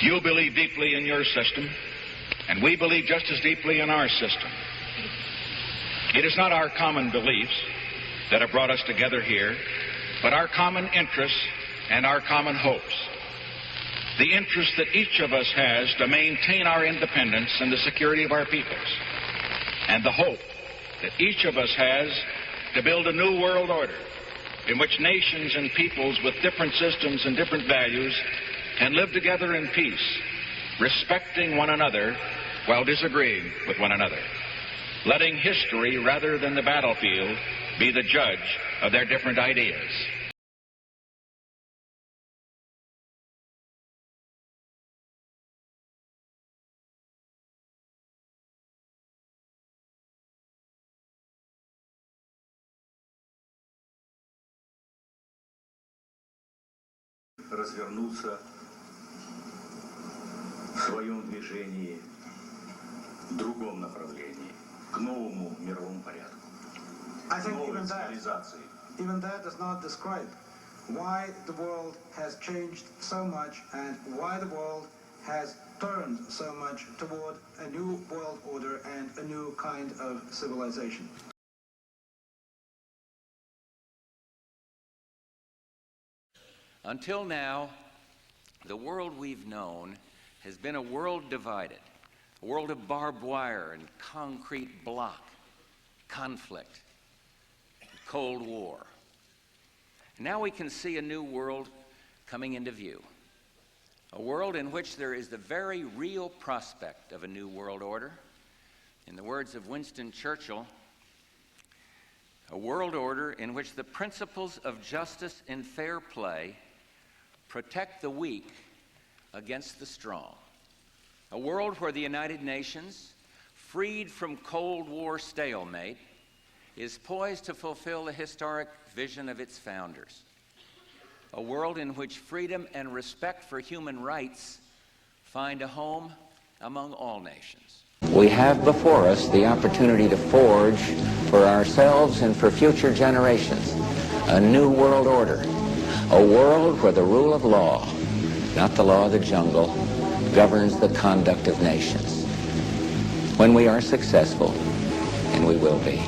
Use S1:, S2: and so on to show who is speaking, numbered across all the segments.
S1: You believe deeply in your system, and we believe just as deeply in our system. It is not our common beliefs that have brought us together here, but our common interests and our common hopes. The interest that each of us has to maintain our independence and the security of our peoples, and the hope that each of us has to build a new world order in which nations and peoples with different systems and different values can live together in peace, respecting one another while disagreeing with one another, letting history rather than the battlefield be the judge of their different ideas.
S2: Развернуться в своем движении в другом направлении, к новому мировому порядку, к новой цивилизации.
S3: Even that does not describe why the world has changed so much and why the world has turned so much toward a new world order and a new kind of civilization.
S4: Until now, the world we've known has been a world divided, a world of barbed wire and concrete block, conflict, Cold War. Now we can see a new world coming into view, a world in which there is the very real prospect of a new world order. In the words of Winston Churchill, a world order in which the principles of justice and fair play protect the weak against the strong. A world where the United Nations, freed from Cold War stalemate, is poised to fulfill the historic vision of its founders. A world in which freedom and respect for human rights find a home among all nations.
S5: We have before us the opportunity to forge for ourselves and for future generations a new world order, a world where the rule of law, not the law of the jungle, governs the conduct of nations. When we are successful, and we will be,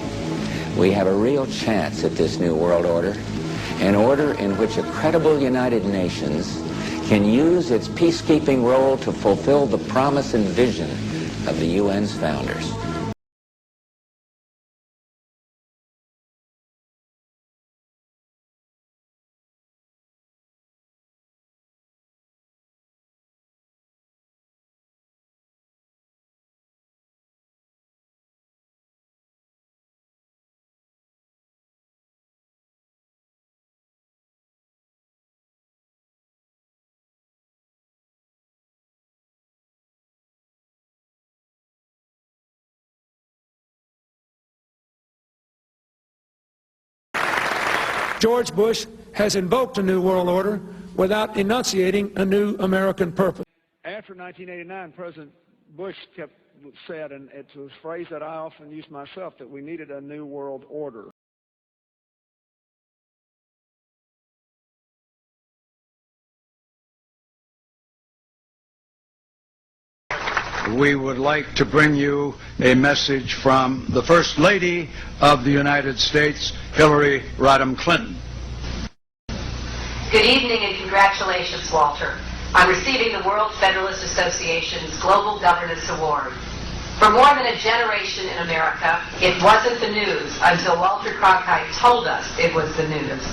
S5: we have a real chance at this new world order, an order in which a credible United Nations can use its peacekeeping role to fulfill the promise and vision of the UN's founders.
S6: George Bush has invoked a new world order without enunciating a new American purpose.
S7: After 1989, President Bush said, and it's a phrase that I often use myself, that we needed a new world order.
S8: We would like to bring you a message from the First Lady of the United States, Hillary Rodham Clinton.
S9: Good evening and congratulations, Walter, on receiving the World Federalist Association's Global Governance Award. For more than a generation in America, it wasn't the news until Walter Cronkite told us it was the news.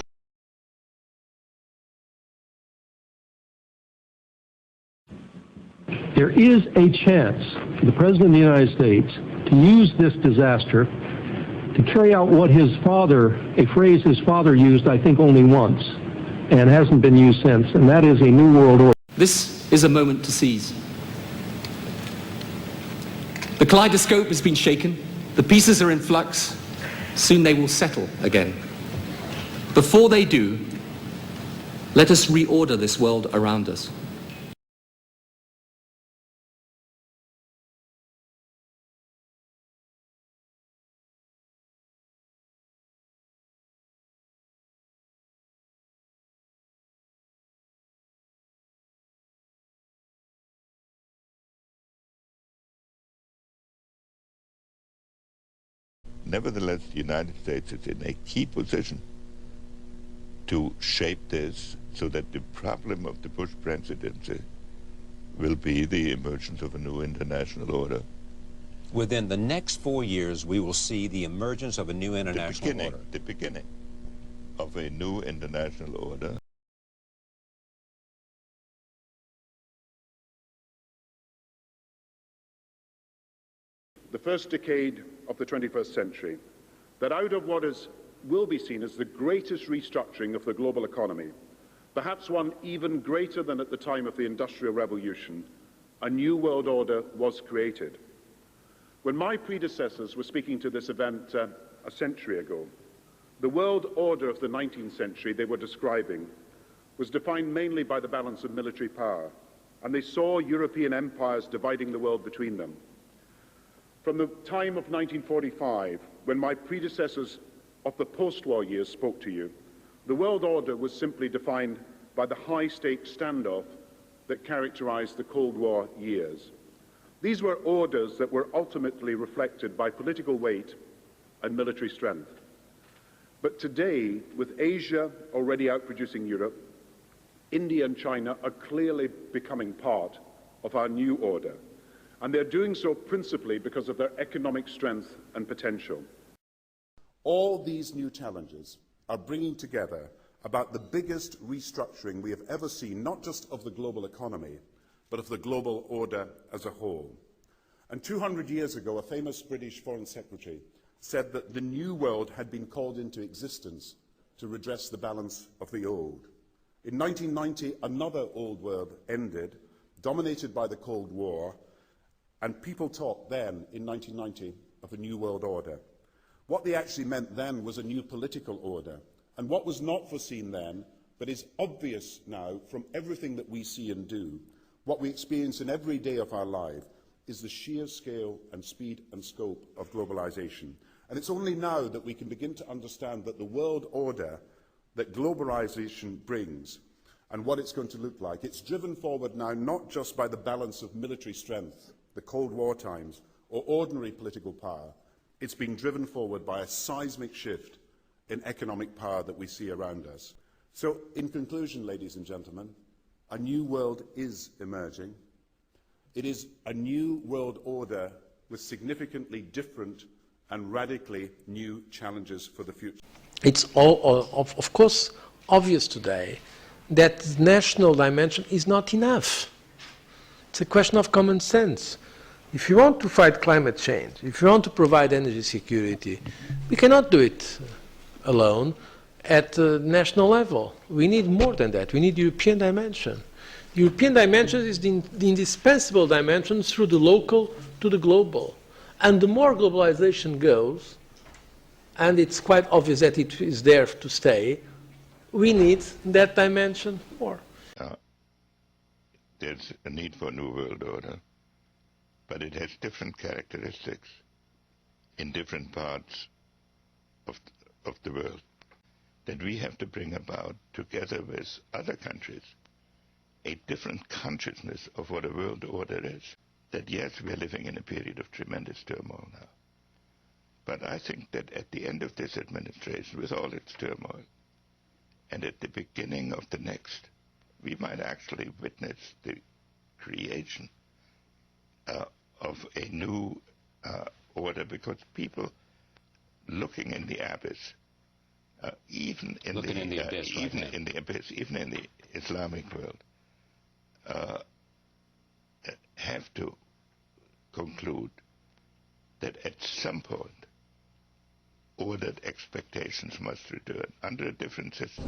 S10: There is a chance for the President of the United States to use this disaster to carry out what his father, a phrase his father used, I think, only once, and hasn't been used since, and that is a new world order.
S11: This is a moment to seize. The kaleidoscope has been shaken, the pieces are in flux, soon they will settle again. Before they do, let us reorder this world around us.
S12: nevertheless, the United States is in a key position to shape this so that the problem of the Bush presidency will be the emergence of a new international order.
S13: Within the next 4 years, we will see the emergence of a new international order.
S12: The beginning of a new international order.
S14: The first decade of the 21st century, that out of what will be seen as the greatest restructuring of the global economy, perhaps one even greater than at the time of the Industrial Revolution, a new world order was created. When my predecessors were speaking to this event a century ago, the world order of the 19th century they were describing was defined mainly by the balance of military power, and they saw European empires dividing the world between them. From the time of 1945, when my predecessors of the post-war years spoke to you, the world order was simply defined by the high-stakes standoff that characterized the Cold War years. These were orders that were ultimately reflected by political weight and military strength. But today, with Asia already outproducing Europe, India and China are clearly becoming part of our new order, and they're doing so principally because of their economic strength and potential.
S15: All these new challenges are bringing together about the biggest restructuring we have ever seen, not just of the global economy, but of the global order as a whole. And 200 years ago, a famous British Foreign Secretary said that the new world had been called into existence to redress the balance of the old. In 1990, another old world ended, dominated by the Cold War, and people talked then, in 1990, of a new world order. What they actually meant then was a new political order. And what was not foreseen then, but is obvious now from everything that we see and do, what we experience in every day of our life, is the sheer scale and speed and scope of globalization. And it's only now that we can begin to understand that the world order that globalization brings and what it's going to look like, it's driven forward now not just by the balance of military strength, the Cold War times, or ordinary political power. It's being driven forward by a seismic shift in economic power that we see around us. So, in conclusion, ladies and gentlemen, a new world is emerging. It is a new world order with significantly different and radically new challenges for the future.
S16: It's of course obvious today that the national dimension is not enough. It's a question of common sense. If you want to fight climate change, if you want to provide energy security, we cannot do it alone at the national level. We need more than that. We need the European dimension. The European dimension is the indispensable dimension through the local to the global. And the more globalization goes, and it's quite obvious that it is there to stay, we need that dimension more.
S12: There's a need for a new world order, but it has different characteristics in different parts of the world that we have to bring about together with other countries a different consciousness of what a world order is. That yes, we are living in a period of tremendous turmoil now. But I think that at the end of this administration, with all its turmoil, and at the beginning of the next, we might actually witness the creation of a new order, because people looking in the abyss, even in the Islamic world, have to conclude that at some point ordered expectations must return under a different system.